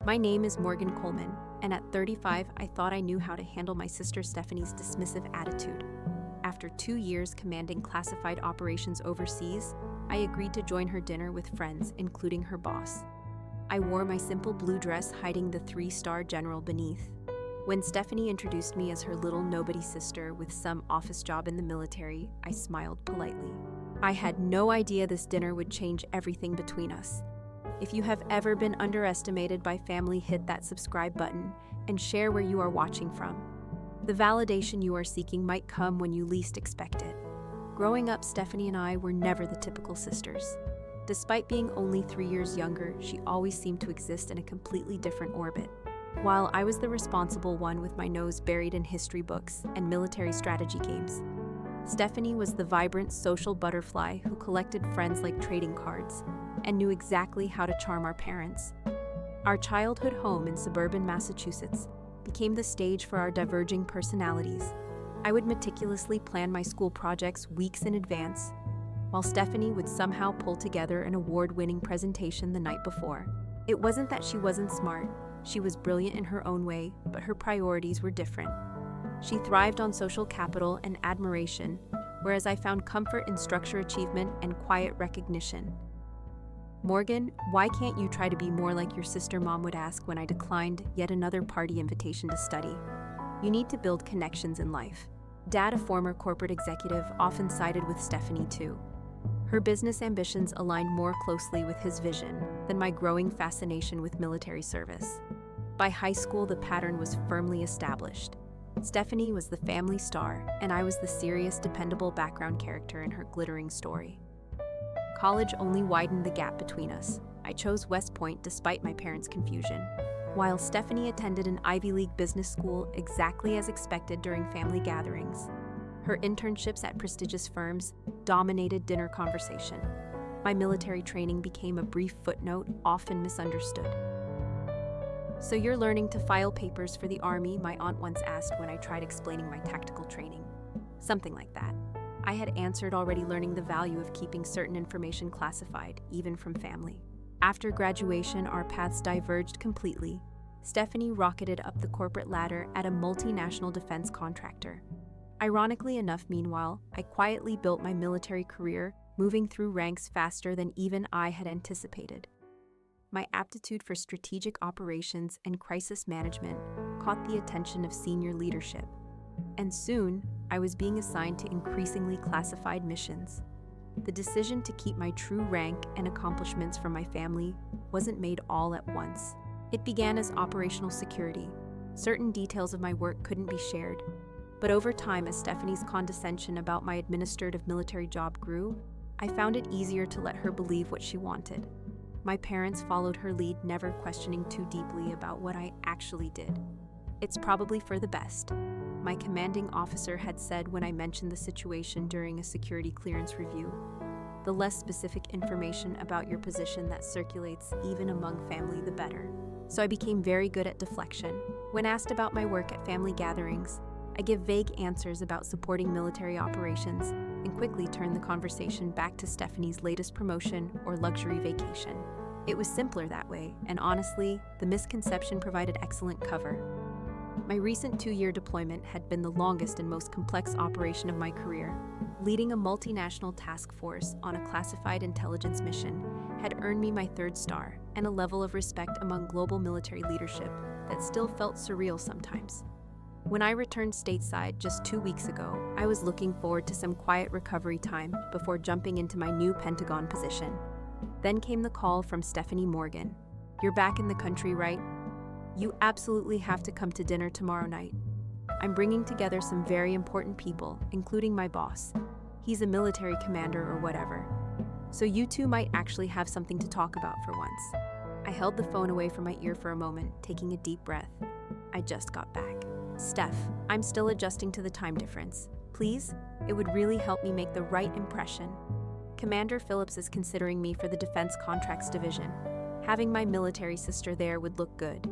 My name is Morgan Coleman, and at 35, I thought I knew how to handle my sister Stephanie's dismissive attitude. After 2 years commanding classified operations overseas, I agreed to join her dinner with friends, including her boss. I wore my simple blue dress hiding the 3-star general beneath. When Stephanie introduced me as her little nobody sister with some office job in the military, I smiled politely. I had no idea this dinner would change everything between us. If you have ever been underestimated by family, hit that subscribe button and share where you are watching from. The validation you are seeking might come when you least expect it. Growing up, Stephanie and I were never the typical sisters. Despite being only 3 years younger, she always seemed to exist in a completely different orbit. While I was the responsible one with my nose buried in history books and military strategy games, Stephanie was the vibrant social butterfly who collected friends like trading cards and knew exactly how to charm our parents. Our childhood home in suburban Massachusetts became the stage for our diverging personalities. I would meticulously plan my school projects weeks in advance, while Stephanie would somehow pull together an award-winning presentation the night before. It wasn't that she wasn't smart. She was brilliant in her own way, but her priorities were different. She thrived on social capital and admiration, whereas I found comfort in structure, achievement, and quiet recognition. Morgan, why can't you try to be more like your sister? Mom would ask when I declined yet another party invitation to study. You need to build connections in life. Dad, a former corporate executive, often sided with Stephanie too. Her business ambitions aligned more closely with his vision than my growing fascination with military service. By high school, the pattern was firmly established. Stephanie was the family star, and I was the serious, dependable background character in her glittering story. College only widened the gap between us. I chose West Point despite my parents' confusion, while Stephanie attended an Ivy League business school exactly as expected during family gatherings. Her internships at prestigious firms dominated dinner conversation. My military training became a brief footnote, often misunderstood. "So you're learning to file papers for the Army?" my aunt once asked when I tried explaining my tactical training. Something like that. I had answered, already learning the value of keeping certain information classified, even from family. After graduation, our paths diverged completely. Stephanie rocketed up the corporate ladder at a multinational defense contractor. Ironically enough, meanwhile, I quietly built my military career, moving through ranks faster than even I had anticipated. My aptitude for strategic operations and crisis management caught the attention of senior leadership, and soon I was being assigned to increasingly classified missions. The decision to keep my true rank and accomplishments from my family wasn't made all at once. It began as operational security. Certain details of my work couldn't be shared. But over time, as Stephanie's condescension about my administrative military job grew, I found it easier to let her believe what she wanted. My parents followed her lead, never questioning too deeply about what I actually did. "It's probably for the best," my commanding officer had said when I mentioned the situation during a security clearance review. "The less specific information about your position that circulates even among family, the better." So I became very good at deflection. When asked about my work at family gatherings, I give vague answers about supporting military operations and quickly turn the conversation back to Stephanie's latest promotion or luxury vacation. It was simpler that way, and honestly, the misconception provided excellent cover. My recent 2-year deployment had been the longest and most complex operation of my career. Leading a multinational task force on a classified intelligence mission had earned me my 3rd star and a level of respect among global military leadership that still felt surreal sometimes. When I returned stateside just 2 weeks ago, I was looking forward to some quiet recovery time before jumping into my new Pentagon position. Then came the call from Stephanie. "Morgan, you're back in the country, right? You absolutely have to come to dinner tomorrow night. I'm bringing together some very important people, including my boss. He's a military commander or whatever. So you two might actually have something to talk about for once." I held the phone away from my ear for a moment, taking a deep breath. I just got back. "Steph, I'm still adjusting to the time difference. Please, it would really help me make the right impression. Commander Phillips is considering me for the Defense Contracts Division. Having my military sister there would look good."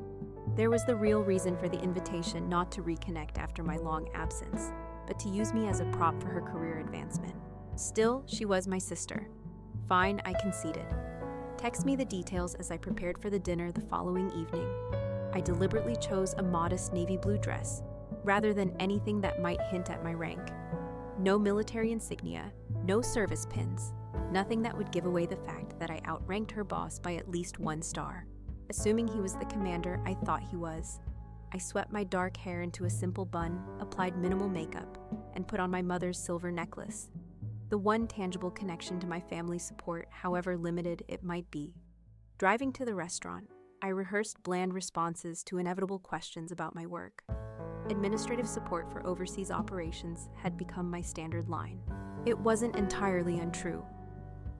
There was the real reason for the invitation, not to reconnect after my long absence, but to use me as a prop for her career advancement. Still, she was my sister. Fine, I conceded. Text me the details as I prepared for the dinner the following evening. I deliberately chose a modest navy blue dress, rather than anything that might hint at my rank. No military insignia, no service pins, nothing that would give away the fact that I outranked her boss by at least 1 star. Assuming he was the commander I thought he was, I swept my dark hair into a simple bun, applied minimal makeup, and put on my mother's silver necklace. The one tangible connection to my family's support, however limited it might be. Driving to the restaurant, I rehearsed bland responses to inevitable questions about my work. Administrative support for overseas operations had become my standard line. It wasn't entirely untrue.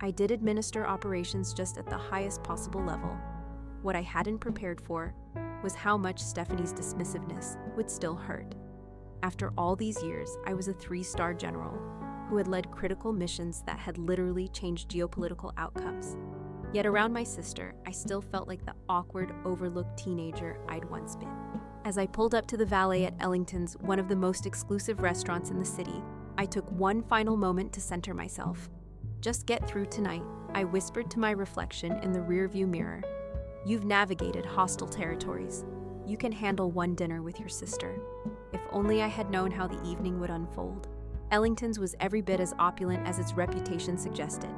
I did administer operations just at the highest possible level. What I hadn't prepared for was how much Stephanie's dismissiveness would still hurt. After all these years, I was a 3-star general who had led critical missions that had literally changed geopolitical outcomes. Yet around my sister, I still felt like the awkward, overlooked teenager I'd once been. As I pulled up to the valet at Ellington's, one of the most exclusive restaurants in the city, I took one final moment to center myself. "Just get through tonight," I whispered to my reflection in the rearview mirror. "You've navigated hostile territories. You can handle one dinner with your sister." If only I had known how the evening would unfold. Ellington's was every bit as opulent as its reputation suggested.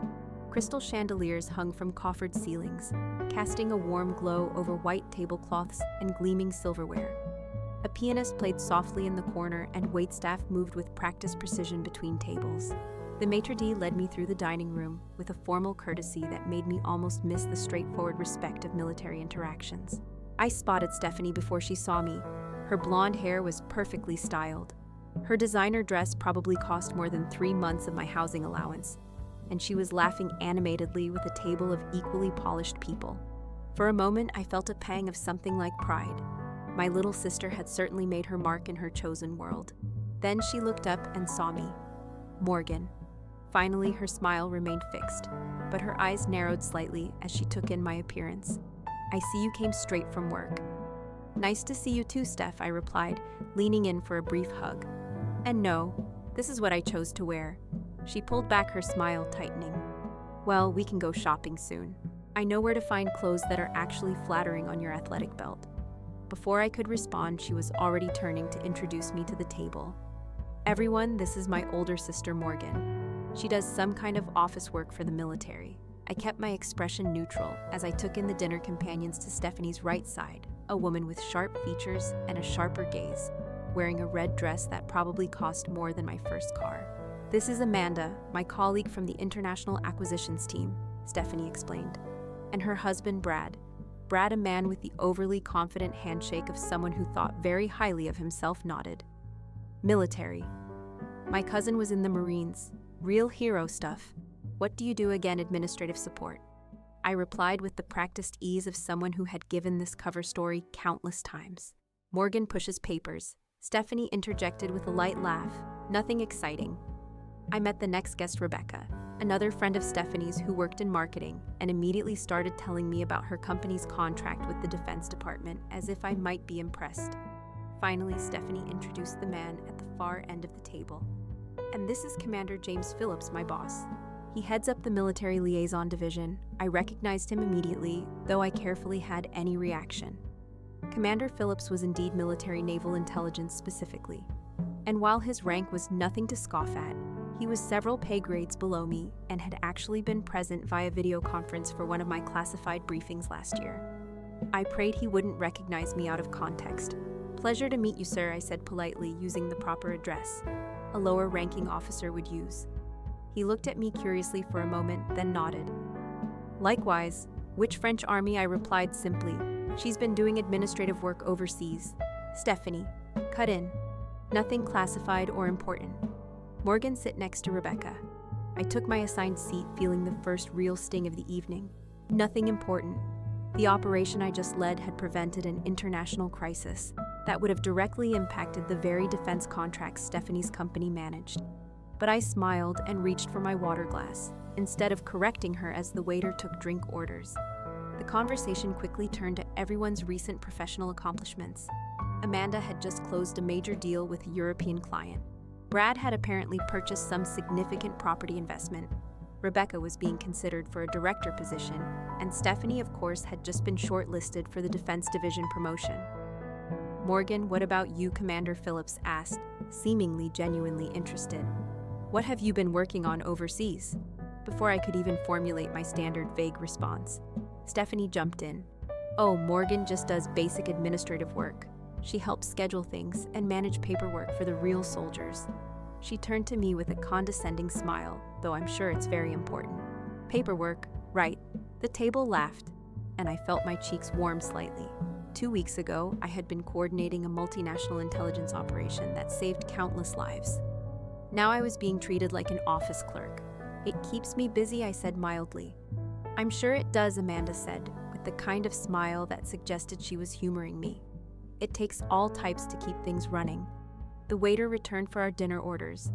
Crystal chandeliers hung from coffered ceilings, casting a warm glow over white tablecloths and gleaming silverware. A pianist played softly in the corner, and waitstaff moved with practiced precision between tables. The maitre d' led me through the dining room with a formal courtesy that made me almost miss the straightforward respect of military interactions. I spotted Stephanie before she saw me. Her blonde hair was perfectly styled. Her designer dress probably cost more than 3 months of my housing allowance, and she was laughing animatedly with a table of equally polished people. For a moment, I felt a pang of something like pride. My little sister had certainly made her mark in her chosen world. Then she looked up and saw me. Morgan. Finally, her smile remained fixed, but her eyes narrowed slightly as she took in my appearance. "I see you came straight from work." "Nice to see you too, Steph," I replied, leaning in for a brief hug. "And no, this is what I chose to wear." She pulled back, her smile tightening. "Well, we can go shopping soon. I know where to find clothes that are actually flattering on your athletic belt." Before I could respond, she was already turning to introduce me to the table. "Everyone, this is my older sister Morgan. She does some kind of office work for the military." I kept my expression neutral as I took in the dinner companions. To Stephanie's right side, a woman with sharp features and a sharper gaze, wearing a red dress that probably cost more than my first car. "This is Amanda, my colleague from the International Acquisitions team," Stephanie explained. "And her husband, Brad. Brad, a man with the overly confident handshake of someone who thought very highly of himself, nodded. "Military. My cousin was in the Marines. Real hero stuff. What do you do again? Administrative support." I replied with the practiced ease of someone who had given this cover story countless times. "Morgan pushes papers." Stephanie interjected with a light laugh. "Nothing exciting." I met the next guest, Rebecca, another friend of Stephanie's who worked in marketing, and immediately started telling me about her company's contract with the Defense Department, as if I might be impressed. Finally, Stephanie introduced the man at the far end of the table. "And this is Commander James Phillips, my boss. He heads up the Military Liaison Division." I recognized him immediately, though I carefully had any reaction. Commander Phillips was indeed military naval intelligence specifically, and while his rank was nothing to scoff at, he was several pay grades below me and had actually been present via video conference for one of my classified briefings last year. I prayed he wouldn't recognize me out of context. "Pleasure to meet you, sir," I said politely, using the proper address a lower-ranking officer would use. He looked at me curiously for a moment, then nodded. "Likewise. Which French army?" I replied simply. "She's been doing administrative work overseas." "Stephanie. Cut in. Nothing classified or important." Morgan, sit next to Rebecca. I took my assigned seat, feeling the first real sting of the evening. Nothing important. The operation I just led had prevented an international crisis that would have directly impacted the very defense contracts Stephanie's company managed. But I smiled and reached for my water glass, instead of correcting her as the waiter took drink orders. The conversation quickly turned to everyone's recent professional accomplishments. Amanda had just closed a major deal with a European client. Brad had apparently purchased some significant property investment. Rebecca was being considered for a director position, and Stephanie, of course, had just been shortlisted for the Defense Division promotion. "Morgan, what about you?" Commander Phillips asked, seemingly genuinely interested. "What have you been working on overseas?" Before I could even formulate my standard vague response, Stephanie jumped in. "Oh, Morgan just does basic administrative work. She helps schedule things and manage paperwork for the real soldiers." She turned to me with a condescending smile, though I'm sure it's very important. "Paperwork, right." The table laughed, and I felt my cheeks warm slightly. 2 weeks ago, I had been coordinating a multinational intelligence operation that saved countless lives. Now I was being treated like an office clerk. "It keeps me busy," I said mildly. "I'm sure it does," Amanda said, with the kind of smile that suggested she was humoring me. "It takes all types to keep things running." The waiter returned for our dinner orders.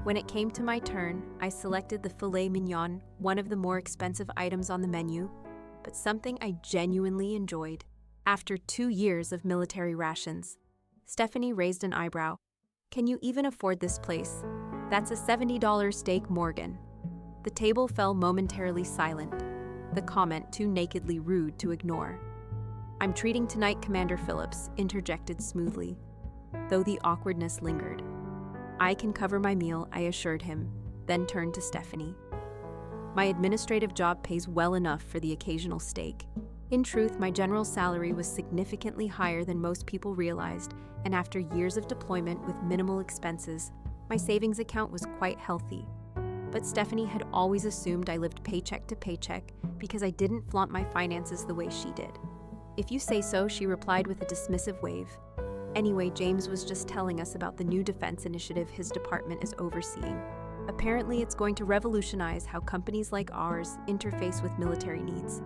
When it came to my turn, I selected the filet mignon, one of the more expensive items on the menu, but something I genuinely enjoyed. After 2 years of military rations, Stephanie raised an eyebrow. "Can you even afford this place? That's a $70 steak, Morgan." The table fell momentarily silent, the comment too nakedly rude to ignore. "I'm treating tonight," Commander Phillips interjected smoothly, though the awkwardness lingered. "I can cover my meal," I assured him, then turned to Stephanie. "My administrative job pays well enough for the occasional steak." In truth, my general salary was significantly higher than most people realized, and after years of deployment with minimal expenses, my savings account was quite healthy. But Stephanie had always assumed I lived paycheck to paycheck because I didn't flaunt my finances the way she did. "If you say so," she replied with a dismissive wave. "Anyway, James was just telling us about the new defense initiative his department is overseeing. Apparently, it's going to revolutionize how companies like ours interface with military needs."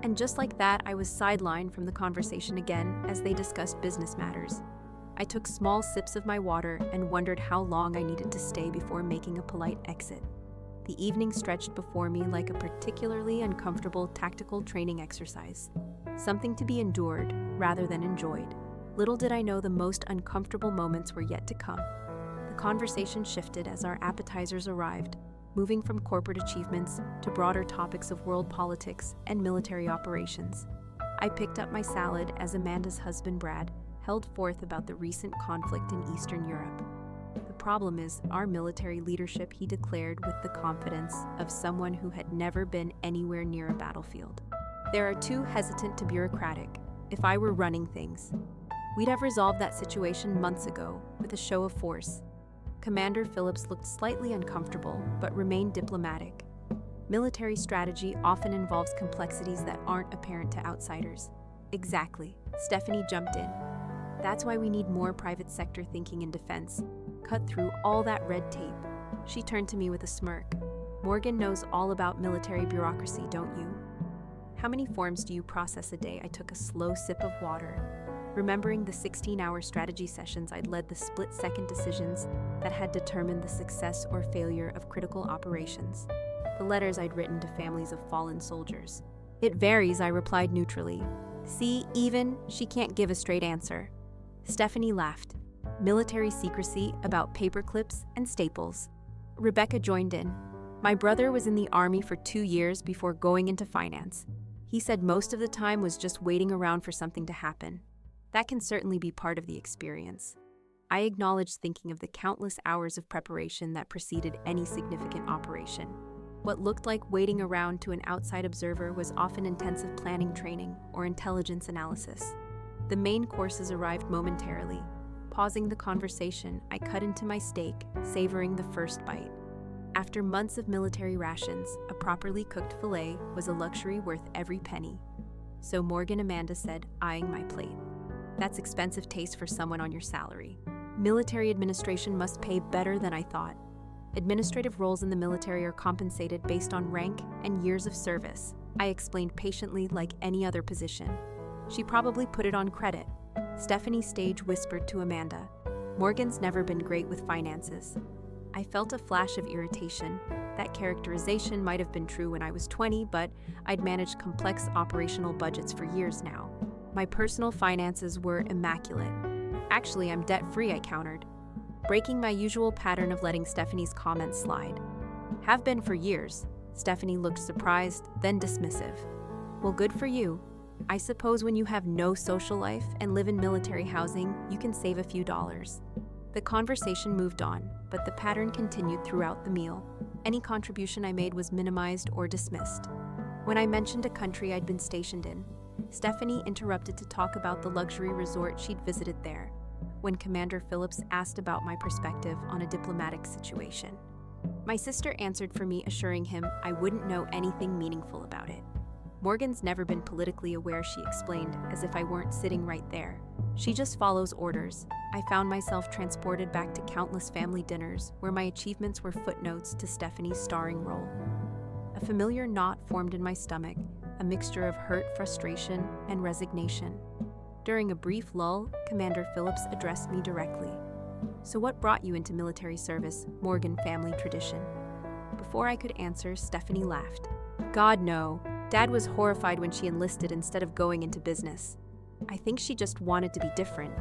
And just like that, I was sidelined from the conversation again as they discussed business matters. I took small sips of my water and wondered how long I needed to stay before making a polite exit. The evening stretched before me like a particularly uncomfortable tactical training exercise, something to be endured rather than enjoyed. Little did I know the most uncomfortable moments were yet to come. The conversation shifted as our appetizers arrived, moving from corporate achievements to broader topics of world politics and military operations. I picked up my salad as Amanda's husband, Brad, held forth about the recent conflict in Eastern Europe. "The problem is our military leadership," he declared with the confidence of someone who had never been anywhere near a battlefield. "They are too hesitant to bureaucratic. If I were running things, we'd have resolved that situation months ago with a show of force." Commander Phillips looked slightly uncomfortable, but remained diplomatic. "Military strategy often involves complexities that aren't apparent to outsiders." "Exactly," Stephanie jumped in. "That's why we need more private sector thinking in defense. Cut through all that red tape." She turned to me with a smirk. "Morgan knows all about military bureaucracy, don't you?" "How many forms do you process a day?" I took a slow sip of water, remembering the 16-hour strategy sessions I'd led, the split-second decisions that had determined the success or failure of critical operations, the letters I'd written to families of fallen soldiers. "It varies," I replied neutrally. "See, even she can't give a straight answer." Stephanie laughed. "Military secrecy about paper clips and staples." Rebecca joined in. "My brother was in the Army for 2 years before going into finance. He said most of the time was just waiting around for something to happen. That can certainly be part of the experience." I acknowledged, thinking of the countless hours of preparation that preceded any significant operation. What looked like waiting around to an outside observer was often intensive planning training or intelligence analysis. The main courses arrived momentarily. Pausing the conversation, I cut into my steak, savoring the first bite. After months of military rations, a properly cooked filet was a luxury worth every penny. "So Morgan," Amanda said, eyeing my plate. "That's expensive taste for someone on your salary. Military administration must pay better than I thought." "Administrative roles in the military are compensated based on rank and years of service," I explained patiently, like any other position. She probably put it on credit. Stephanie Stage whispered to Amanda, "Morgan's never been great with finances." I felt a flash of irritation. That characterization might have been true when I was 20, but I'd managed complex operational budgets for years now. My personal finances were immaculate. "Actually, I'm debt-free," I countered, breaking my usual pattern of letting Stephanie's comments slide. "Have been for years." Stephanie looked surprised, then dismissive. Well, good for you. I suppose when you have no social life and live in military housing, you can save a few dollars. The conversation moved on, but the pattern continued throughout the meal. Any contribution I made was minimized or dismissed. When I mentioned a country I'd been stationed in, Stephanie interrupted to talk about the luxury resort she'd visited there, when Commander Phillips asked about my perspective on a diplomatic situation. My sister answered for me, assuring him I wouldn't know anything meaningful about it. Morgan's never been politically aware, she explained, as if I weren't sitting right there. She just follows orders. I found myself transported back to countless family dinners where my achievements were footnotes to Stephanie's starring role. A familiar knot formed in my stomach, a mixture of hurt, frustration, and resignation. During a brief lull, Commander Phillips addressed me directly. So what brought you into military service, Morgan family tradition? Before I could answer, Stephanie laughed. God, no. Dad was horrified when she enlisted instead of going into business. I think she just wanted to be different.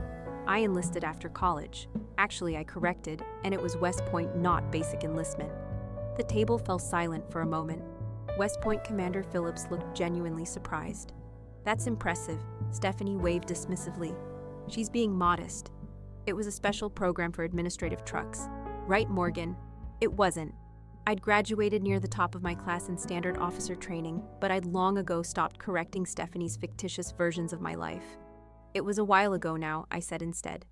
I enlisted after college. Actually, I corrected, and it was West Point, not basic enlistment. The table fell silent for a moment. West Point Commander Phillips looked genuinely surprised. That's impressive, Stephanie waved dismissively. She's being modest. It was a special program for administrative trucks. Right, Morgan? It wasn't. I'd graduated near the top of my class in standard officer training, but I'd long ago stopped correcting Stephanie's fictitious versions of my life. It was a while ago now, I said instead.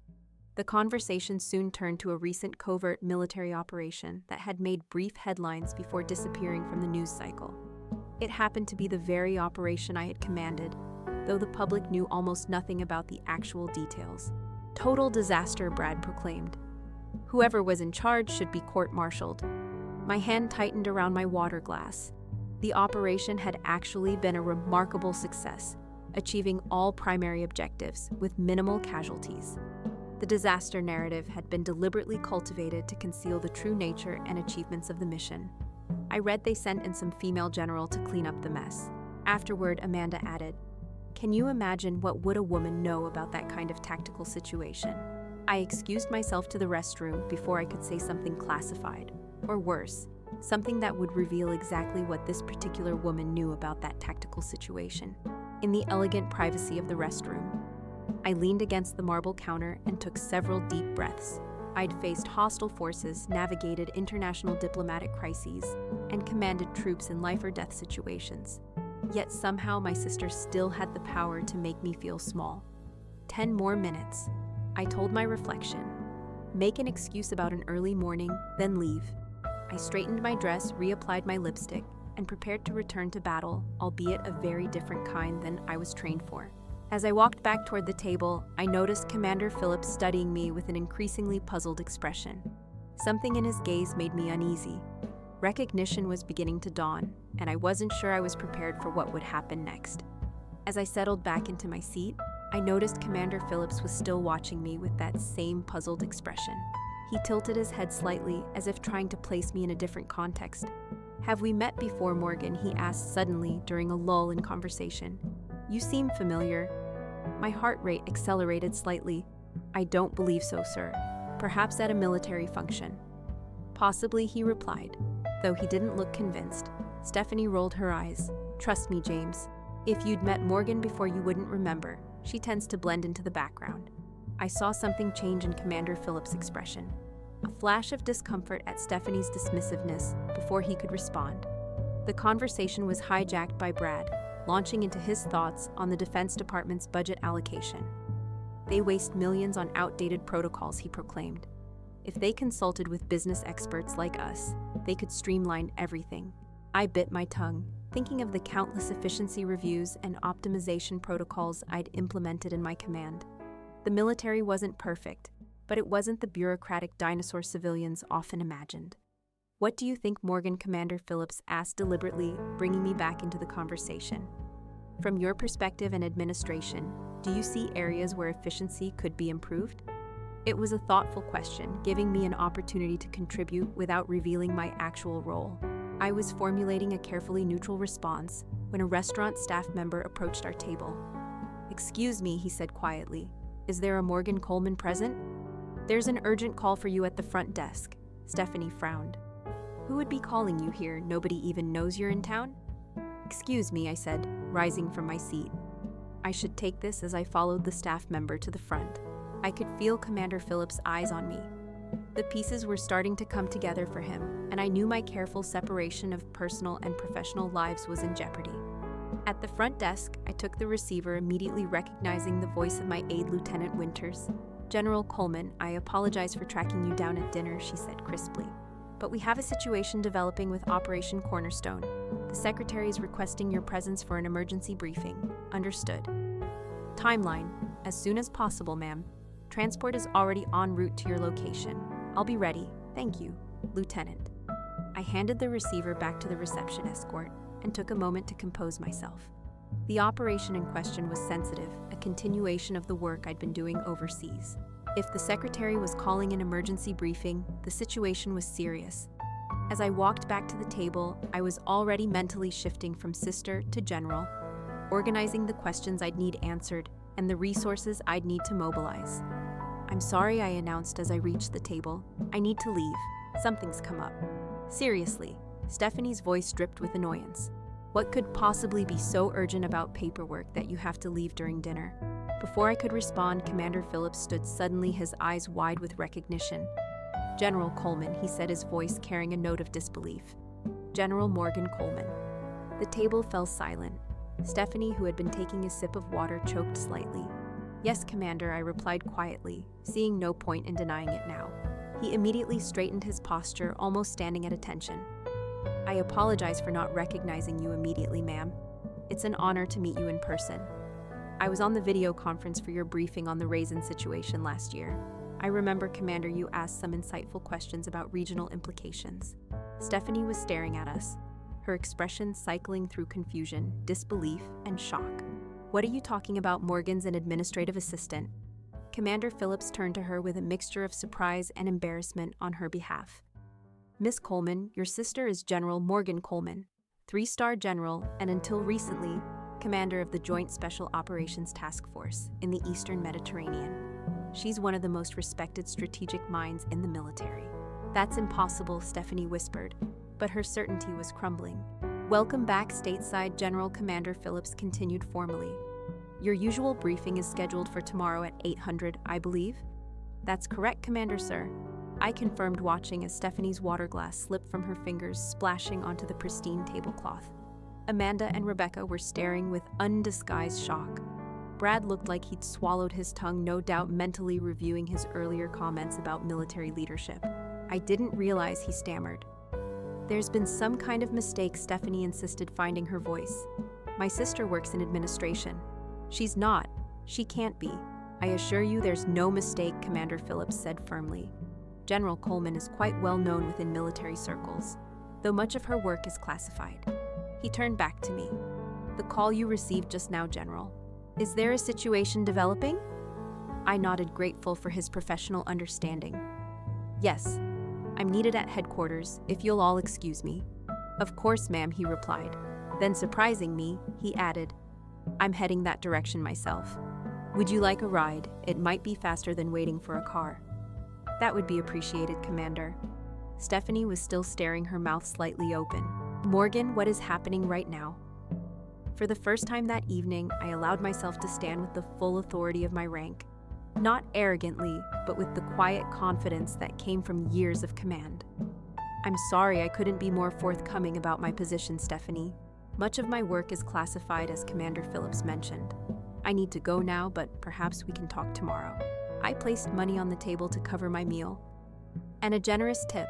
The conversation soon turned to a recent covert military operation that had made brief headlines before disappearing from the news cycle. It happened to be the very operation I had commanded, though the public knew almost nothing about the actual details. Total disaster, Brad proclaimed. Whoever was in charge should be court-martialed. My hand tightened around my water glass. The operation had actually been a remarkable success, achieving all primary objectives with minimal casualties. The disaster narrative had been deliberately cultivated to conceal the true nature and achievements of the mission. I read they sent in some female general to clean up the mess. Afterward, Amanda added, "Can you imagine what would a woman know about that kind of tactical situation?" I excused myself to the restroom before I could say something classified. Or worse, something that would reveal exactly what this particular woman knew about that tactical situation. In the elegant privacy of the restroom, I leaned against the marble counter and took several deep breaths. I'd faced hostile forces, navigated international diplomatic crises, and commanded troops in life-or-death situations. Yet somehow my sister still had the power to make me feel small. 10 more minutes. I told my reflection. Make an excuse about an early morning, then leave. I straightened my dress, reapplied my lipstick, and prepared to return to battle, albeit a very different kind than I was trained for. As I walked back toward the table, I noticed Commander Phillips studying me with an increasingly puzzled expression. Something in his gaze made me uneasy. Recognition was beginning to dawn, and I wasn't sure I was prepared for what would happen next. As I settled back into my seat, I noticed Commander Phillips was still watching me with that same puzzled expression. He tilted his head slightly, as if trying to place me in a different context. "Have we met before, Morgan?" he asked suddenly during a lull in conversation. "You seem familiar." My heart rate accelerated slightly. "I don't believe so, sir. Perhaps at a military function." "Possibly," he replied, though he didn't look convinced. Stephanie rolled her eyes. "Trust me, James. If you'd met Morgan before, you wouldn't remember. She tends to blend into the background." I saw something change in Commander Phillips' expression. A flash of discomfort at Stephanie's dismissiveness before he could respond. The conversation was hijacked by Brad, launching into his thoughts on the Defense Department's budget allocation. "They waste millions on outdated protocols," he proclaimed. "If they consulted with business experts like us, they could streamline everything." I bit my tongue, thinking of the countless efficiency reviews and optimization protocols I'd implemented in my command. The military wasn't perfect, but it wasn't the bureaucratic dinosaur civilians often imagined. "What do you think, Morgan?" Commander Phillips asked deliberately, bringing me back into the conversation. "From your perspective and administration, do you see areas where efficiency could be improved?" It was a thoughtful question, giving me an opportunity to contribute without revealing my actual role. I was formulating a carefully neutral response when a restaurant staff member approached our table. "Excuse me," he said quietly. "Is there a Morgan Coleman present?" "There's an urgent call for you at the front desk." Stephanie frowned. Who would be calling you here? Nobody even knows you're in town? Excuse me, I said, rising from my seat. I should take this as I followed the staff member to the front. I could feel Commander Phillips' eyes on me. The pieces were starting to come together for him, and I knew my careful separation of personal and professional lives was in jeopardy. At the front desk, I took the receiver, immediately recognizing the voice of my aide, Lieutenant Winters. General Coleman, I apologize for tracking you down at dinner, she said crisply. But we have a situation developing with Operation Cornerstone. The Secretary is requesting your presence for an emergency briefing. Understood. Timeline. As soon as possible, ma'am. Transport is already en route to your location. I'll be ready. Thank you, Lieutenant. I handed the receiver back to the reception escort and took a moment to compose myself. The operation in question was sensitive, a continuation of the work I'd been doing overseas. If the Secretary was calling an emergency briefing, the situation was serious. As I walked back to the table, I was already mentally shifting from sister to general, organizing the questions I'd need answered and the resources I'd need to mobilize. I'm sorry, I announced as I reached the table. I need to leave. Something's come up. Seriously, Stephanie's voice dripped with annoyance. What could possibly be so urgent about paperwork that you have to leave during dinner? Before I could respond, Commander Phillips stood suddenly, his eyes wide with recognition. General Coleman, he said, his voice carrying a note of disbelief. General Morgan Coleman. The table fell silent. Stephanie, who had been taking a sip of water, choked slightly. Yes, Commander, I replied quietly, seeing no point in denying it now. He immediately straightened his posture, almost standing at attention. I apologize for not recognizing you immediately, ma'am. It's an honor to meet you in person. I was on the video conference for your briefing on the raisin situation last year. I remember, Commander, you asked some insightful questions about regional implications. Stephanie was staring at us, her expression cycling through confusion, disbelief, and shock. What are you talking about? Morgan's an administrative assistant. Commander Phillips turned to her with a mixture of surprise and embarrassment on her behalf. Miss Coleman, your sister is General Morgan Coleman, 3-star general, and until recently, commander of the Joint Special Operations Task Force in the Eastern Mediterranean. She's one of the most respected strategic minds in the military. That's impossible, Stephanie whispered, but her certainty was crumbling. Welcome back stateside, General. Commander Phillips continued formally. Your usual briefing is scheduled for tomorrow at 800, I believe? That's correct, Commander, sir. I confirmed, watching as Stephanie's water glass slipped from her fingers, splashing onto the pristine tablecloth. Amanda and Rebecca were staring with undisguised shock. Brad looked like he'd swallowed his tongue, no doubt mentally reviewing his earlier comments about military leadership. I didn't realize, he stammered. There's been some kind of mistake, Stephanie insisted, finding her voice. My sister works in administration. She's not. She can't be. I assure you there's no mistake, Commander Phillips said firmly. General Coleman is quite well known within military circles, though much of her work is classified. He turned back to me. The call you received just now, General. Is there a situation developing? I nodded, grateful for his professional understanding. Yes, I'm needed at headquarters, if you'll all excuse me. Of course, ma'am, he replied. Then, surprising me, he added, I'm heading that direction myself. Would you like a ride? It might be faster than waiting for a car. That would be appreciated, Commander. Stephanie was still staring, her mouth slightly open. Morgan, what is happening right now? For the first time that evening, I allowed myself to stand with the full authority of my rank. Not arrogantly, but with the quiet confidence that came from years of command. I'm sorry I couldn't be more forthcoming about my position, Stephanie. Much of my work is classified, as Commander Phillips mentioned. I need to go now, but perhaps we can talk tomorrow. I placed money on the table to cover my meal, and a generous tip.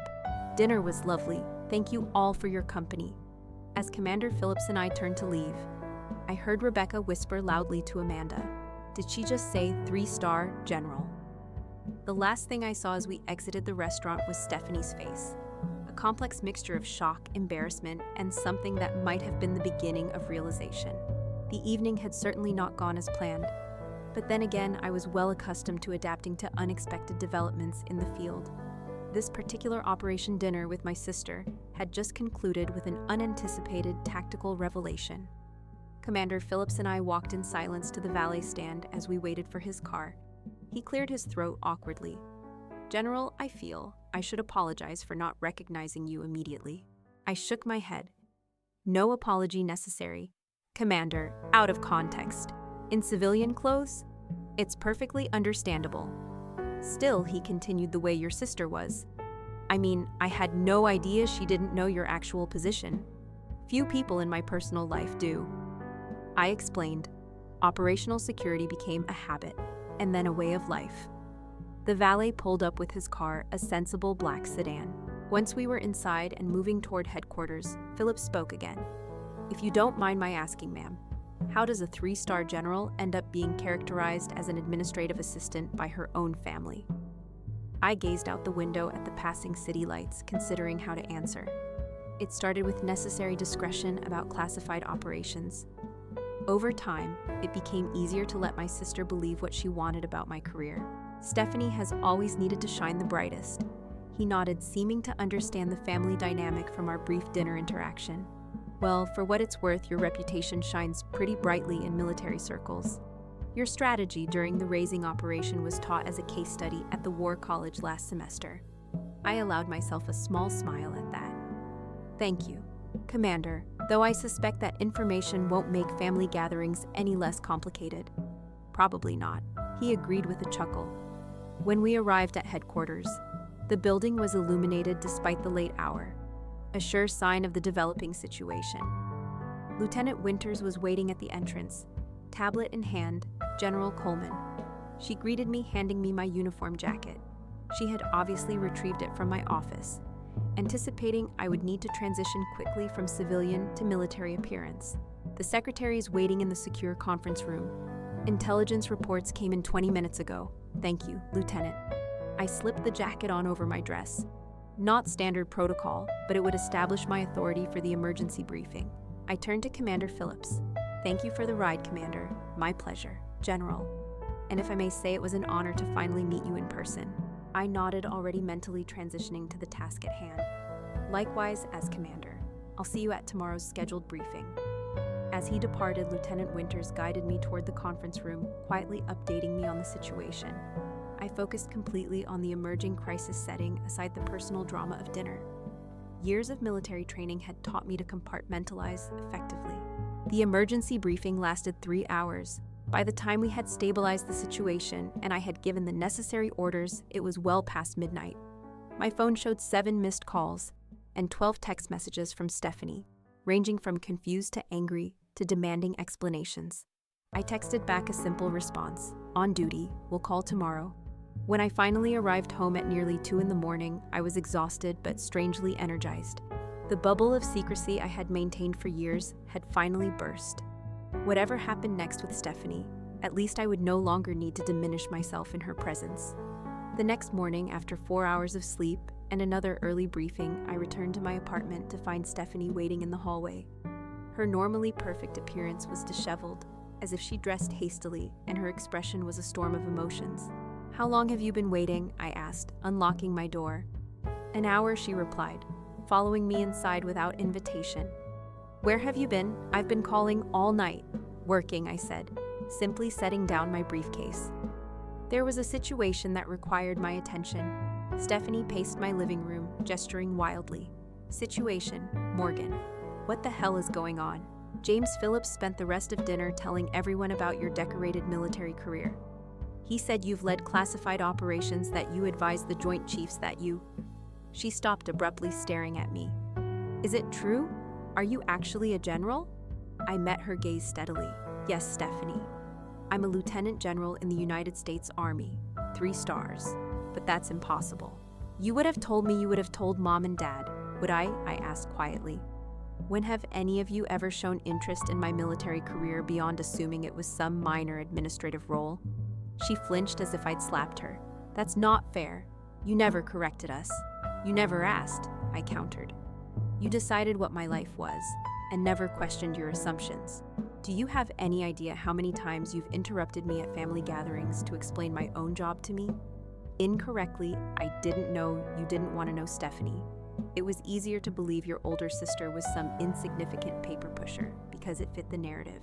Dinner was lovely. Thank you all for your company. As Commander Phillips and I turned to leave, I heard Rebecca whisper loudly to Amanda, Did she just say 3-star general? The last thing I saw as we exited the restaurant was Stephanie's face. A complex mixture of shock, embarrassment, and something that might have been the beginning of realization. The evening had certainly not gone as planned. But then again, I was well accustomed to adapting to unexpected developments in the field. This particular operation dinner with my sister had just concluded with an unanticipated tactical revelation. Commander Phillips and I walked in silence to the valet stand as we waited for his car. He cleared his throat awkwardly. General, I feel I should apologize for not recognizing you immediately. I shook my head. No apology necessary. Commander, out of context. In civilian clothes? It's perfectly understandable. Still, he continued, the way your sister was. I mean, I had no idea she didn't know your actual position. Few people in my personal life do. I explained. Operational security became a habit, and then a way of life. The valet pulled up with his car, a sensible black sedan. Once we were inside and moving toward headquarters, Philip spoke again. If you don't mind my asking, ma'am, how does a 3-star general end up being characterized as an administrative assistant by her own family? I gazed out the window at the passing city lights, considering how to answer. It started with necessary discretion about classified operations. Over time, it became easier to let my sister believe what she wanted about my career. Stephanie has always needed to shine the brightest. He nodded, seeming to understand the family dynamic from our brief dinner interaction. Well, for what it's worth, your reputation shines pretty brightly in military circles. Your strategy during the raising operation was taught as a case study at the War College last semester. I allowed myself a small smile at that. Thank you, Commander, though I suspect that information won't make family gatherings any less complicated. Probably not, he agreed with a chuckle. When we arrived at headquarters, the building was illuminated despite the late hour, a sure sign of the developing situation. Lieutenant Winters was waiting at the entrance, tablet in hand, General Coleman. She greeted me, handing me my uniform jacket. She had obviously retrieved it from my office, anticipating I would need to transition quickly from civilian to military appearance. The secretary is waiting in the secure conference room. Intelligence reports came in 20 minutes ago. Thank you, Lieutenant. I slipped the jacket on over my dress. Not standard protocol, but it would establish my authority for the emergency briefing. I turned to Commander Phillips. Thank you for the ride, Commander. My pleasure, General. And if I may say, it was an honor to finally meet you in person. I nodded, already mentally transitioning to the task at hand. Likewise, as Commander. I'll see you at tomorrow's scheduled briefing. As he departed, Lieutenant Winters guided me toward the conference room, quietly updating me on the situation. I focused completely on the emerging crisis setting aside the personal drama of dinner. Years of military training had taught me to compartmentalize effectively. The emergency briefing lasted 3 hours. By the time we had stabilized the situation and I had given the necessary orders, it was well past midnight. My phone showed 7 missed calls and 12 text messages from Stephanie, ranging from confused to angry to demanding explanations. I texted back a simple response: on duty, we'll call tomorrow. When I finally arrived home at nearly 2 a.m, I was exhausted but strangely energized. The bubble of secrecy I had maintained for years had finally burst. Whatever happened next with Stephanie, at least I would no longer need to diminish myself in her presence. The next morning, after 4 hours of sleep and another early briefing, I returned to my apartment to find Stephanie waiting in the hallway. Her normally perfect appearance was disheveled, as if she dressed hastily, and her expression was a storm of emotions. "How long have you been waiting?" I asked, unlocking my door. "An hour," she replied, following me inside without invitation. "Where have you been? I've been calling all night." "Working," I said, simply setting down my briefcase. There was a situation that required my attention. Stephanie paced my living room, gesturing wildly. "Situation, Morgan. What the hell is going on? James Phillips spent the rest of dinner telling everyone about your decorated military career. He said you've led classified operations, that you advised the Joint Chiefs, that you..." She stopped abruptly, staring at me. "Is it true? Are you actually a general?" I met her gaze steadily. "Yes, Stephanie. I'm a lieutenant general in the United States Army, 3 stars. But that's impossible." "You would have told me. You would have told Mom and Dad. Would I asked quietly. "When have any of you ever shown interest in my military career beyond assuming it was some minor administrative role?" She flinched as if I'd slapped her. "That's not fair. You never corrected us. You never asked," I countered. "You decided what my life was, and never questioned your assumptions. Do you have any idea how many times you've interrupted me at family gatherings to explain my own job to me? Incorrectly, I didn't know you didn't want to know Stephanie. It was easier to believe your older sister was some insignificant paper pusher because it fit the narrative.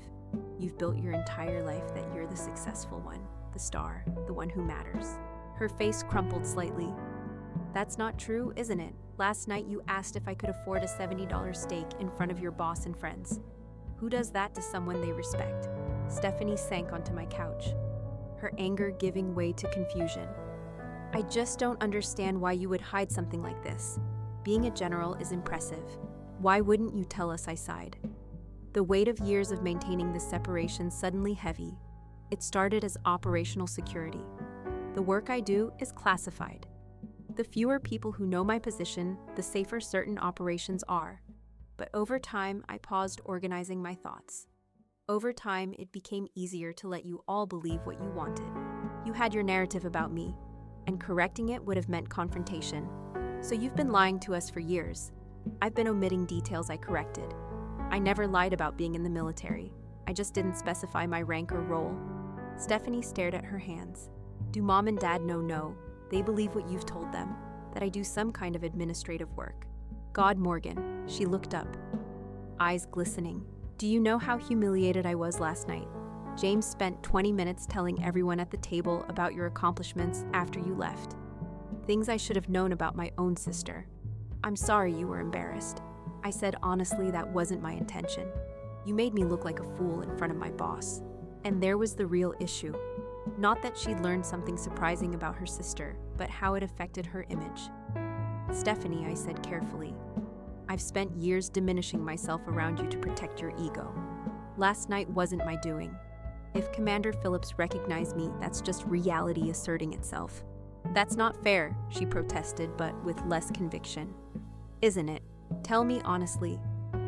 You've built your entire life that you're the successful one, the star, the one who matters." Her face crumpled slightly. That's not true, isn't it? Last night you asked if I could afford a $70 steak in front of your boss and friends. Who does that to someone they respect? Stephanie sank onto my couch, her anger giving way to confusion. I just don't understand why you would hide something like this. Being a general is impressive. Why wouldn't you tell us? I sighed. The weight of years of maintaining this separation suddenly heavy. It started as operational security. The work I do is classified. The fewer people who know my position, the safer certain operations are. But over time, I paused organizing my thoughts. Over time, it became easier to let you all believe what you wanted. You had your narrative about me, and correcting it would have meant confrontation. So you've been lying to us for years. I've been omitting details I corrected. I never lied about being in the military. I just didn't specify my rank or role. Stephanie stared at her hands. Do Mom and Dad know? No. They believe what you've told them, that I do some kind of administrative work. God, Morgan. She looked up, eyes glistening. Do you know how humiliated I was last night? James spent 20 minutes telling everyone at the table about your accomplishments after you left. Things I should have known about my own sister. I'm sorry you were embarrassed. I said honestly that wasn't my intention. You made me look like a fool in front of my boss. And there was the real issue. Not that she'd learned something surprising about her sister, but how it affected her image. Stephanie, I said carefully, I've spent years diminishing myself around you to protect your ego. Last night wasn't my doing. If Commander Phillips recognized me, that's just reality asserting itself. That's not fair, she protested, but with less conviction. Isn't it? Tell me honestly,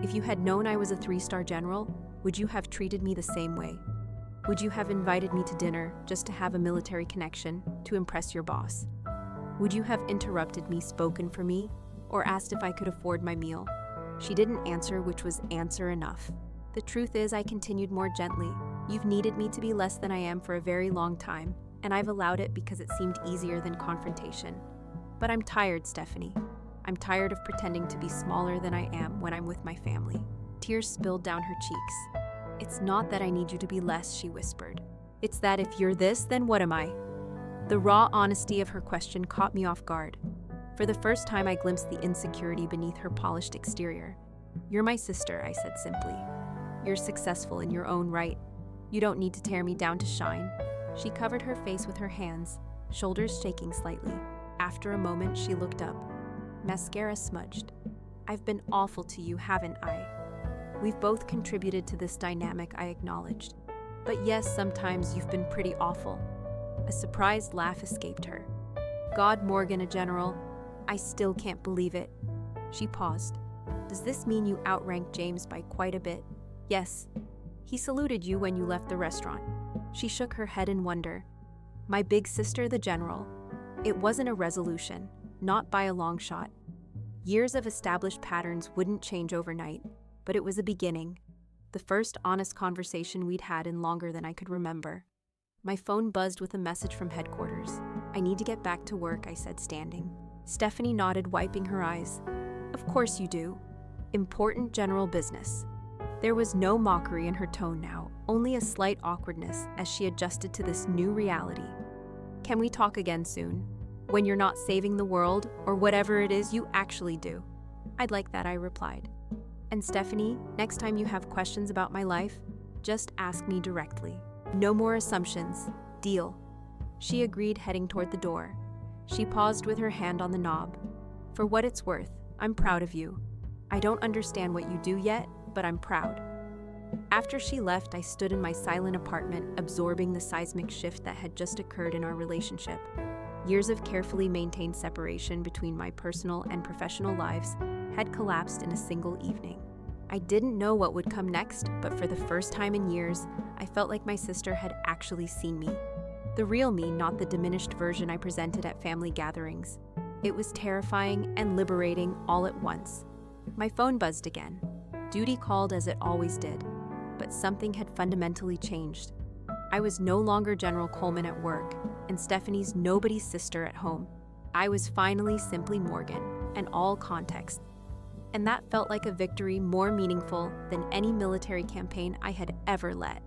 if you had known I was a 3-star general, would you have treated me the same way? Would you have invited me to dinner just to have a military connection, to impress your boss? Would you have interrupted me, spoken for me, or asked if I could afford my meal? She didn't answer, which was answer enough. The truth is, I continued more gently. You've needed me to be less than I am for a very long time, and I've allowed it because it seemed easier than confrontation. But I'm tired, Stephanie. I'm tired of pretending to be smaller than I am when I'm with my family. Tears spilled down her cheeks. It's not that I need you to be less, she whispered. It's that if you're this, then what am I? The raw honesty of her question caught me off guard. For the first time, I glimpsed the insecurity beneath her polished exterior. You're my sister, I said simply. You're successful in your own right. You don't need to tear me down to shine. She covered her face with her hands, shoulders shaking slightly. After a moment, she looked up. Mascara smudged. I've been awful to you, haven't I? We've both contributed to this dynamic, I acknowledged. But yes, sometimes you've been pretty awful. A surprised laugh escaped her. God, Morgan, a general. I still can't believe it. She paused. Does this mean you outranked James by quite a bit? Yes. He saluted you when you left the restaurant. She shook her head in wonder. My big sister, the general. It wasn't a resolution, not by a long shot. Years of established patterns wouldn't change overnight, but it was a beginning. The first honest conversation we'd had in longer than I could remember. My phone buzzed with a message from headquarters. I need to get back to work, I said, standing. Stephanie nodded, wiping her eyes. Of course you do. Important general business. There was no mockery in her tone now, only a slight awkwardness as she adjusted to this new reality. Can we talk again soon? When you're not saving the world, or whatever it is you actually do. I'd like that, I replied. And Stephanie, next time you have questions about my life, just ask me directly. No more assumptions. Deal. She agreed, heading toward the door. She paused with her hand on the knob. For what it's worth, I'm proud of you. I don't understand what you do yet, but I'm proud. After she left, I stood in my silent apartment, absorbing the seismic shift that had just occurred in our relationship. Years of carefully maintained separation between my personal and professional lives had collapsed in a single evening. I didn't know what would come next, but for the first time in years, I felt like my sister had actually seen me. The real me, not the diminished version I presented at family gatherings. It was terrifying and liberating all at once. My phone buzzed again. Duty called as it always did, but something had fundamentally changed. I was no longer General Coleman at work, and Stephanie's nobody's sister at home. I was finally simply Morgan, and all context. And that felt like a victory more meaningful than any military campaign I had ever led.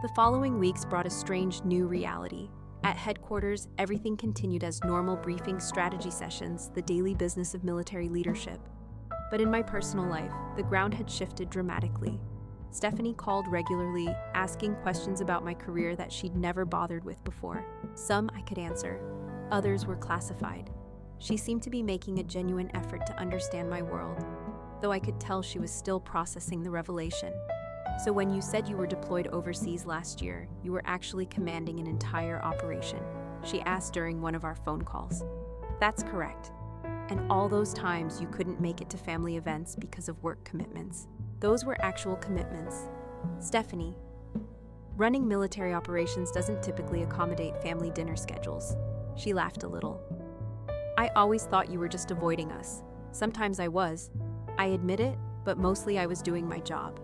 The following weeks brought a strange new reality. At headquarters, everything continued as normal briefing strategy sessions, the daily business of military leadership. But in my personal life, the ground had shifted dramatically. Stephanie called regularly, asking questions about my career that she'd never bothered with before. Some I could answer, others were classified. She seemed to be making a genuine effort to understand my world, though I could tell she was still processing the revelation. So when you said you were deployed overseas last year, you were actually commanding an entire operation, she asked during one of our phone calls. That's correct. And all those times you couldn't make it to family events because of work commitments. Those were actual commitments. Stephanie, running military operations doesn't typically accommodate family dinner schedules. She laughed a little. I always thought you were just avoiding us. Sometimes I was. I admit it, but mostly I was doing my job.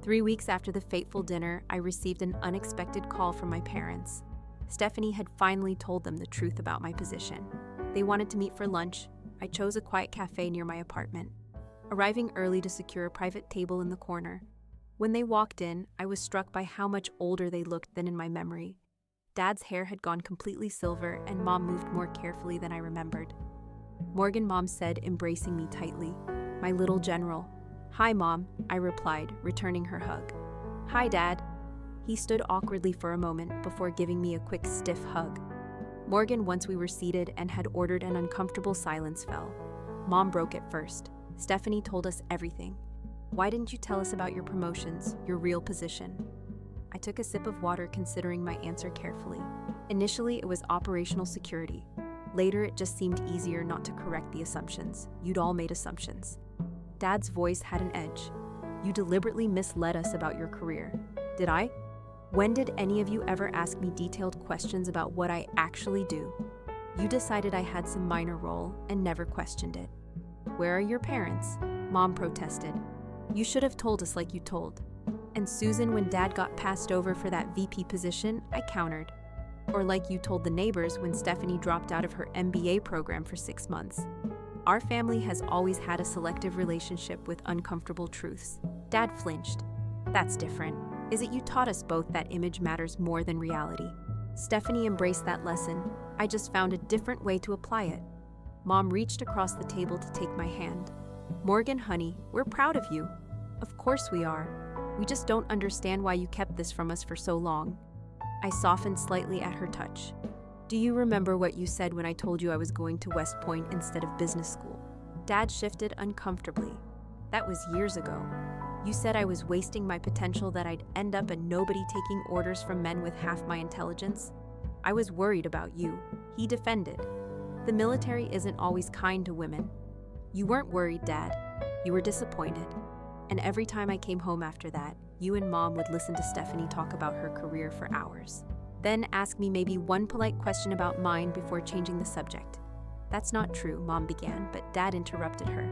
3 weeks after the fateful dinner, I received an unexpected call from my parents. Stephanie had finally told them the truth about my position. They wanted to meet for lunch. I chose a quiet cafe near my apartment, arriving early to secure a private table in the corner. When they walked in, I was struck by how much older they looked than in my memory. Dad's hair had gone completely silver, and Mom moved more carefully than I remembered. Morgan, Mom said, embracing me tightly. My little general. Hi, Mom, I replied, returning her hug. Hi, Dad. He stood awkwardly for a moment before giving me a quick, stiff hug. Morgan, once we were seated and had ordered, an uncomfortable silence fell. Mom broke it first. Stephanie told us everything. Why didn't you tell us about your promotions, your real position? I took a sip of water, considering my answer carefully. Initially, it was operational security. Later, it just seemed easier not to correct the assumptions. You'd all made assumptions. Dad's voice had an edge. You deliberately misled us about your career. Did I? When did any of you ever ask me detailed questions about what I actually do? You decided I had some minor role and never questioned it. Where are your parents? Mom protested. You should have told us like you told. And Susan, when Dad got passed over for that VP position, I countered. Or like you told the neighbors when Stephanie dropped out of her MBA program for 6 months. Our family has always had a selective relationship with uncomfortable truths. Dad flinched. That's different. Is it you taught us both that image matters more than reality? Stephanie embraced that lesson. I just found a different way to apply it. Mom reached across the table to take my hand. Morgan, honey, we're proud of you. Of course we are. We just don't understand why you kept this from us for so long. I softened slightly at her touch. Do you remember what you said when I told you I was going to West Point instead of business school? Dad shifted uncomfortably. That was years ago. You said I was wasting my potential, that I'd end up a nobody taking orders from men with half my intelligence. I was worried about you, he defended. The military isn't always kind to women. You weren't worried, Dad. You were disappointed. And every time I came home after that, you and Mom would listen to Stephanie talk about her career for hours. Then ask me maybe one polite question about mine before changing the subject. That's not true, Mom began, but Dad interrupted her.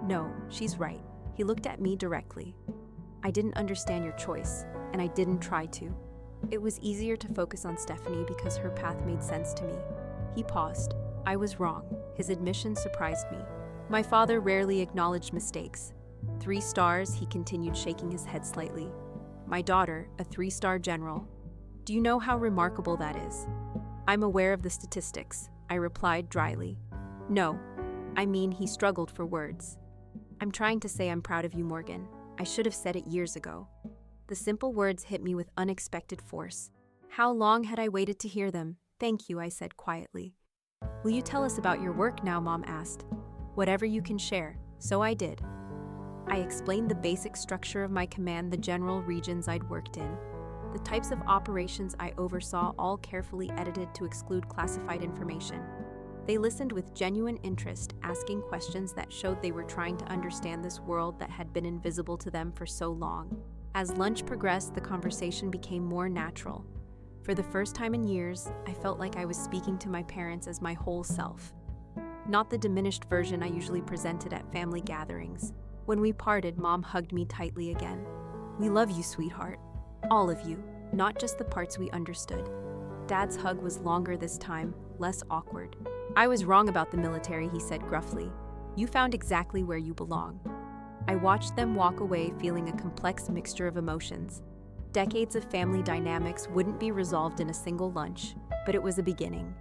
No, she's right. He looked at me directly. I didn't understand your choice, and I didn't try to. It was easier to focus on Stephanie because her path made sense to me. He paused. I was wrong. His admission surprised me. My father rarely acknowledged mistakes. 3 stars, he continued, shaking his head slightly. My daughter, a 3-star general. Do you know how remarkable that is? I'm aware of the statistics, I replied dryly. No, I mean, he struggled for words. I'm trying to say I'm proud of you, Morgan. I should have said it years ago. The simple words hit me with unexpected force. How long had I waited to hear them? Thank you, I said quietly. Will you tell us about your work now, Mom asked. Whatever you can share. So I did. I explained the basic structure of my command, the general regions I'd worked in, the types of operations I oversaw, all carefully edited to exclude classified information. They listened with genuine interest, asking questions that showed they were trying to understand this world that had been invisible to them for so long. As lunch progressed, the conversation became more natural. For the first time in years, I felt like I was speaking to my parents as my whole self. Not the diminished version I usually presented at family gatherings. When we parted, Mom hugged me tightly again. We love you, sweetheart. All of you, not just the parts we understood. Dad's hug was longer this time, less awkward. I was wrong about the military, he said gruffly. You found exactly where you belong. I watched them walk away, feeling a complex mixture of emotions. Decades of family dynamics wouldn't be resolved in a single lunch, but it was a beginning.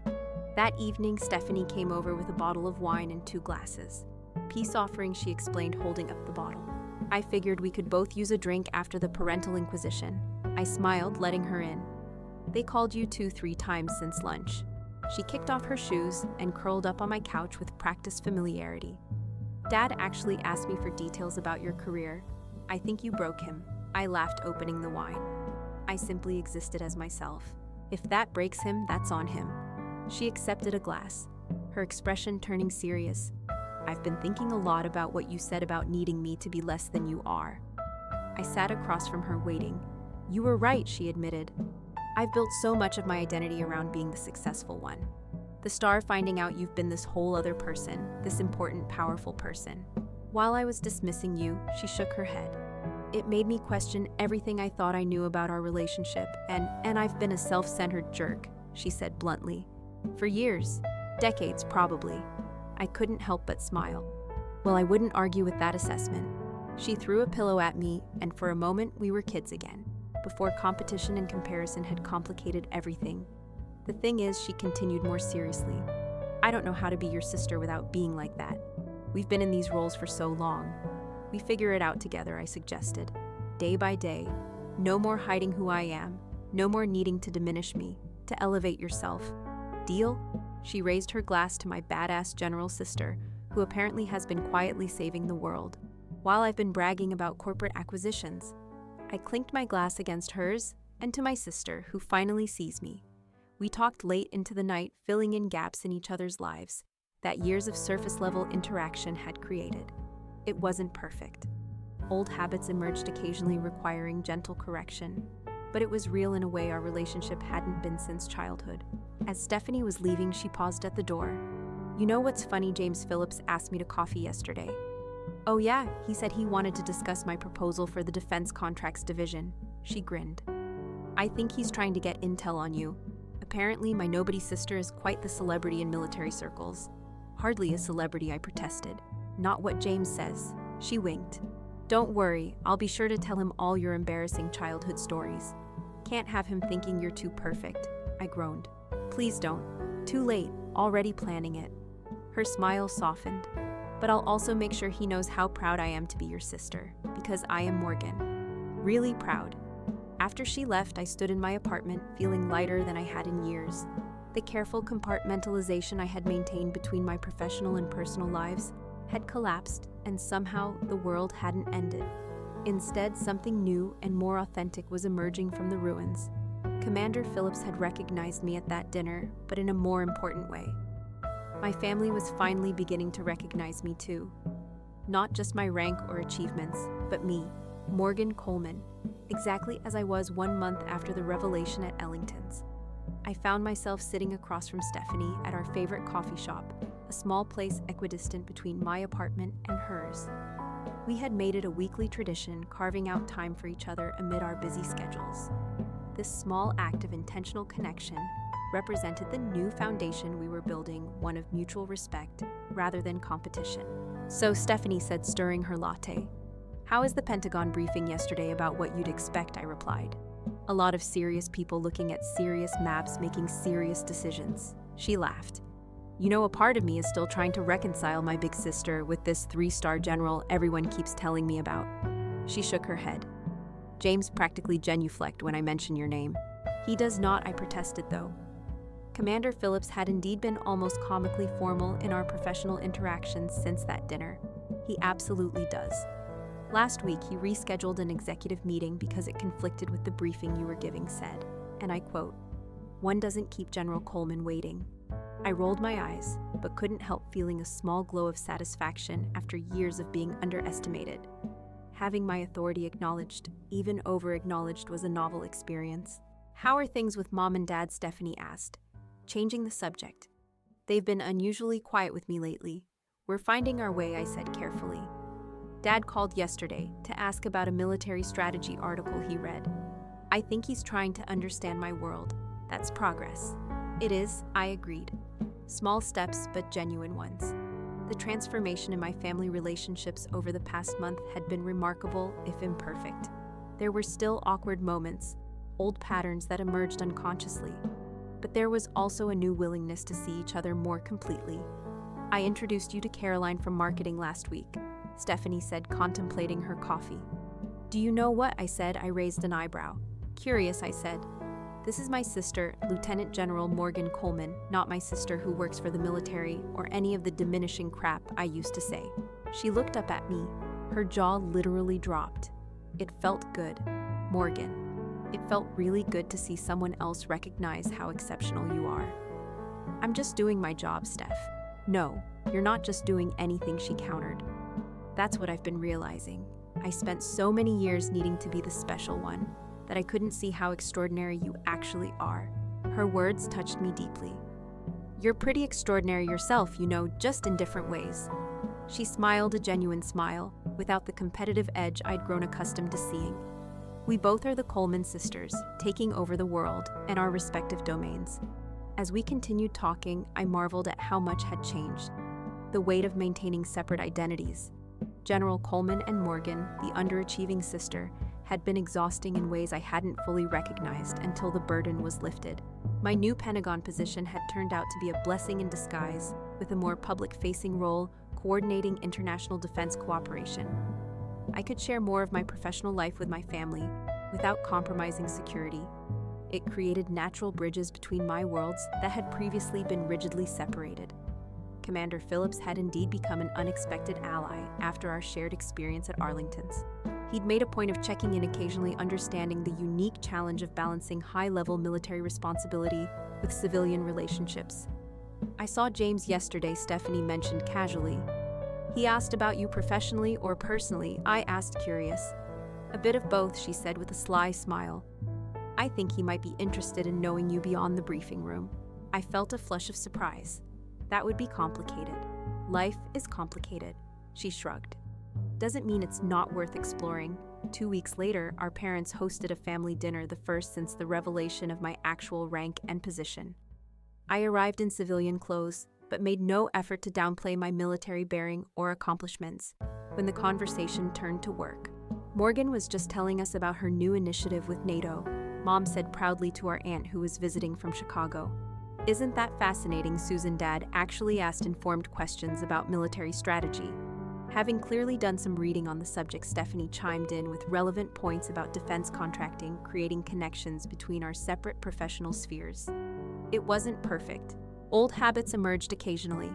That evening, Stephanie came over with a bottle of wine and 2 glasses. Peace offering, she explained, holding up the bottle. I figured we could both use a drink after the parental inquisition. I smiled, letting her in. They called you 2-3 times since lunch. She kicked off her shoes and curled up on my couch with practiced familiarity. Dad actually asked me for details about your career. I think you broke him. I laughed, opening the wine. I simply existed as myself. If that breaks him, that's on him. She accepted a glass, her expression turning serious. I've been thinking a lot about what you said about needing me to be less than you are. I sat across from her, waiting. You were right, she admitted. I've built so much of my identity around being the successful one. The star, finding out you've been this whole other person, this important, powerful person. While I was dismissing you, she shook her head. It made me question everything I thought I knew about our relationship, and I've been a self-centered jerk, she said bluntly. For years, decades probably. I couldn't help but smile. Well, I wouldn't argue with that assessment. She threw a pillow at me, and for a moment we were kids again, before competition and comparison had complicated everything. The thing is, she continued more seriously, I don't know how to be your sister without being like that. We've been in these roles for so long. We figure it out together, I suggested. Day by day. No more hiding who I am. No more needing to diminish me, to elevate yourself. Deal? She raised her glass to my badass general sister, who apparently has been quietly saving the world, while I've been bragging about corporate acquisitions. I clinked my glass against hers, and to my sister, who finally sees me. We talked late into the night, filling in gaps in each other's lives that years of surface-level interaction had created. It wasn't perfect. Old habits emerged, occasionally requiring gentle correction, but it was real in a way our relationship hadn't been since childhood. As Stephanie was leaving, she paused at the door. You know what's funny? James Phillips asked me to coffee yesterday. Oh yeah, he said he wanted to discuss my proposal for the defense contracts division. She grinned. I think he's trying to get intel on you. Apparently, my nobody sister is quite the celebrity in military circles. Hardly a celebrity, I protested. Not what James says. She winked. Don't worry, I'll be sure to tell him all your embarrassing childhood stories. Can't have him thinking you're too perfect, I groaned. Please don't. Too late, already planning it. Her smile softened. But I'll also make sure he knows how proud I am to be your sister, because I am Morgan. Really proud. After she left, I stood in my apartment, feeling lighter than I had in years. The careful compartmentalization I had maintained between my professional and personal lives had collapsed, and somehow the world hadn't ended. Instead, something new and more authentic was emerging from the ruins. Commander Phillips had recognized me at that dinner, but in a more important way. My family was finally beginning to recognize me too. Not just my rank or achievements, but me, Morgan Coleman, exactly as I was 1 month after the revelation at Ellington's. I found myself sitting across from Stephanie at our favorite coffee shop, a small place equidistant between my apartment and hers. We had made it a weekly tradition, carving out time for each other amid our busy schedules. This small act of intentional connection represented the new foundation we were building, one of mutual respect rather than competition. So Stephanie said, stirring her latte. How is the Pentagon briefing yesterday about what you'd expect? I replied. A lot of serious people looking at serious maps, making serious decisions. She laughed. You know, a part of me is still trying to reconcile my big sister with this 3-star general everyone keeps telling me about. She shook her head. James practically genuflected when I mentioned your name. He does not, I protested though. Commander Phillips had indeed been almost comically formal in our professional interactions since that dinner. He absolutely does. Last week, he rescheduled an executive meeting because it conflicted with the briefing you were giving, said, and I quote, "One doesn't keep General Coleman waiting." I rolled my eyes, but couldn't help feeling a small glow of satisfaction after years of being underestimated. Having my authority acknowledged, even over-acknowledged, was a novel experience. How are things with Mom and Dad? Stephanie asked, changing the subject. They've been unusually quiet with me lately. We're finding our way, I said carefully. Dad called yesterday to ask about a military strategy article he read. I think he's trying to understand my world. That's progress. It is, I agreed. Small steps, but genuine ones. The transformation in my family relationships over the past month had been remarkable, if imperfect. There were still awkward moments, old patterns that emerged unconsciously. but there was also a new willingness to see each other more completely. "I introduced you to Caroline from marketing last week," Stephanie said, contemplating her coffee. "Do you know what?" I said. I raised an eyebrow. "Curious," I said. "This is my sister, Lieutenant General Morgan Coleman, not my sister who works for the military or any of the diminishing crap I used to say." She looked up at me. Her jaw literally dropped. It felt good. "Morgan, it felt really good to see someone else recognize how exceptional you are." "I'm just doing my job, Steph." "No, you're not just doing anything," she countered. "That's what I've been realizing. I spent so many years needing to be the special one that I couldn't see how extraordinary you actually are." Her words touched me deeply. "You're pretty extraordinary yourself, just in different ways." She smiled a genuine smile, without the competitive edge I'd grown accustomed to seeing. "We both are the Coleman sisters, taking over the world and our respective domains." As we continued talking, I marveled at how much had changed. The weight of maintaining separate identities. General Coleman and Morgan, the underachieving sister, had been exhausting in ways I hadn't fully recognized until the burden was lifted. My new Pentagon position had turned out to be a blessing in disguise, with a more public-facing role coordinating international defense cooperation. I could share more of my professional life with my family without compromising security. It created natural bridges between my worlds that had previously been rigidly separated. Commander Phillips had indeed become an unexpected ally after our shared experience at Arlington's. He'd made a point of checking in occasionally, understanding the unique challenge of balancing high-level military responsibility with civilian relationships. "I saw James yesterday," Stephanie mentioned casually. "He asked about you professionally or personally?" I asked, curious. "A bit of both," she said with a sly smile. "I think he might be interested in knowing you beyond the briefing room." I felt a flush of surprise. "That would be complicated." "Life is complicated," she shrugged. "Doesn't mean it's not worth exploring." 2 weeks later, our parents hosted a family dinner, the first since the revelation of my actual rank and position. I arrived in civilian clothes, but made no effort to downplay my military bearing or accomplishments when the conversation turned to work. Morgan was just telling us about her new initiative with NATO, Mom said proudly to our aunt who was visiting from Chicago. "Isn't that fascinating?" Susan Dad actually asked informed questions about military strategy. Having clearly done some reading on the subject, Stephanie chimed in with relevant points about defense contracting, creating connections between our separate professional spheres. It wasn't perfect. Old habits emerged occasionally.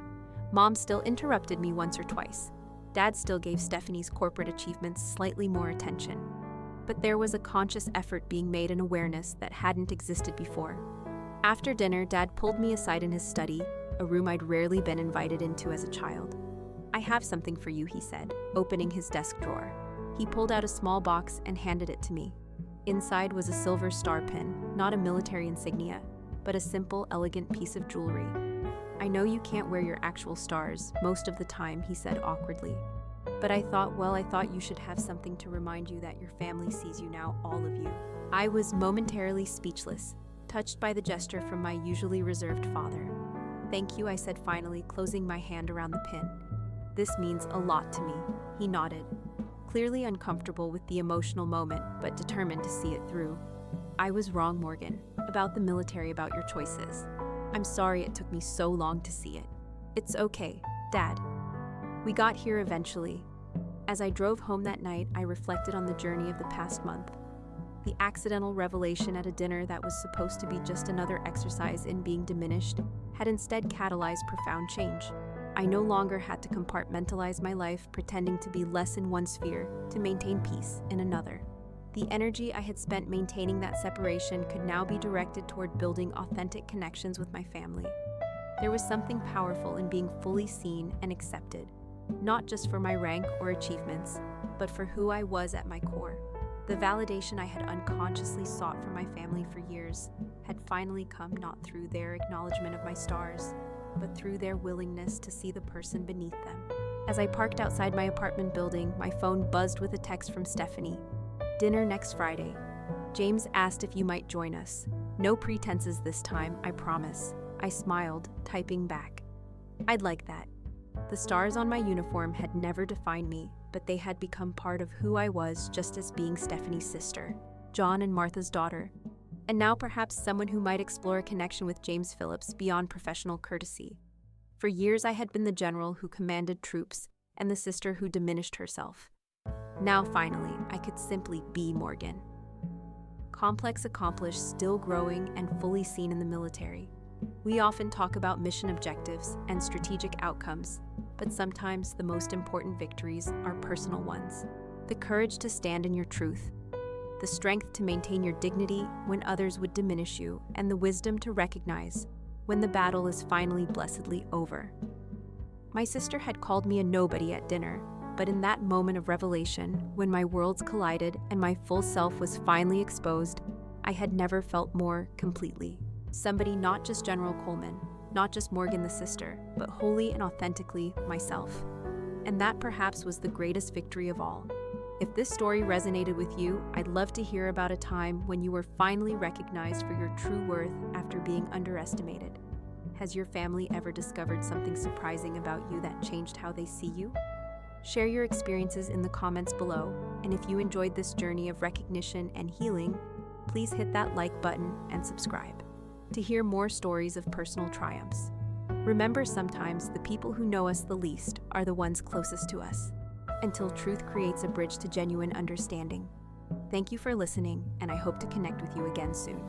Mom still interrupted me once or twice. Dad still gave Stephanie's corporate achievements slightly more attention. But there was a conscious effort being made, and awareness that hadn't existed before. After dinner, Dad pulled me aside in his study, a room I'd rarely been invited into as a child. "I have something for you," he said, opening his desk drawer. He pulled out a small box and handed it to me. Inside was a silver star pin, not a military insignia, but a simple, elegant piece of jewelry. "I know you can't wear your actual stars most of the time," he said awkwardly. "But I thought you should have something to remind you that your family sees you now, all of you." I was momentarily speechless, touched by the gesture from my usually reserved father. "Thank you," I said finally, closing my hand around the pin. "This means a lot to me." He nodded, clearly uncomfortable with the emotional moment, but determined to see it through. "I was wrong, Morgan, about the military, about your choices. I'm sorry it took me so long to see it." "It's okay, Dad. We got here eventually." As I drove home that night, I reflected on the journey of the past month. The accidental revelation at a dinner that was supposed to be just another exercise in being diminished had instead catalyzed profound change. I no longer had to compartmentalize my life, pretending to be less in one sphere to maintain peace in another. The energy I had spent maintaining that separation could now be directed toward building authentic connections with my family. There was something powerful in being fully seen and accepted, not just for my rank or achievements, but for who I was at my core. The validation I had unconsciously sought from my family for years had finally come, not through their acknowledgement of my stars, but through their willingness to see the person beneath them. As I parked outside my apartment building, my phone buzzed with a text from Stephanie. "Dinner next Friday. James asked if you might join us. No pretenses this time, I promise." I smiled, typing back. "I'd like that." The stars on my uniform had never defined me, but they had become part of who I was, just as being Stephanie's sister, John and Martha's daughter. And now perhaps someone who might explore a connection with James Phillips beyond professional courtesy. For years I had been the general who commanded troops and the sister who diminished herself. Now finally, I could simply be Morgan. Complex, accomplished, still growing, and fully seen in the military. We often talk about mission objectives and strategic outcomes, but sometimes the most important victories are personal ones. The courage to stand in your truth, the strength to maintain your dignity when others would diminish you, and the wisdom to recognize when the battle is finally blessedly over. My sister had called me a nobody at dinner, but in that moment of revelation, when my worlds collided and my full self was finally exposed, I had never felt more completely somebody, not just General Coleman, not just Morgan the sister, but wholly and authentically myself. And that perhaps was the greatest victory of all. If this story resonated with you, I'd love to hear about a time when you were finally recognized for your true worth after being underestimated. Has your family ever discovered something surprising about you that changed how they see you? Share your experiences in the comments below, and if you enjoyed this journey of recognition and healing, please hit that like button and subscribe to hear more stories of personal triumphs. Remember, sometimes the people who know us the least are the ones closest to us, until truth creates a bridge to genuine understanding. Thank you for listening, and I hope to connect with you again soon.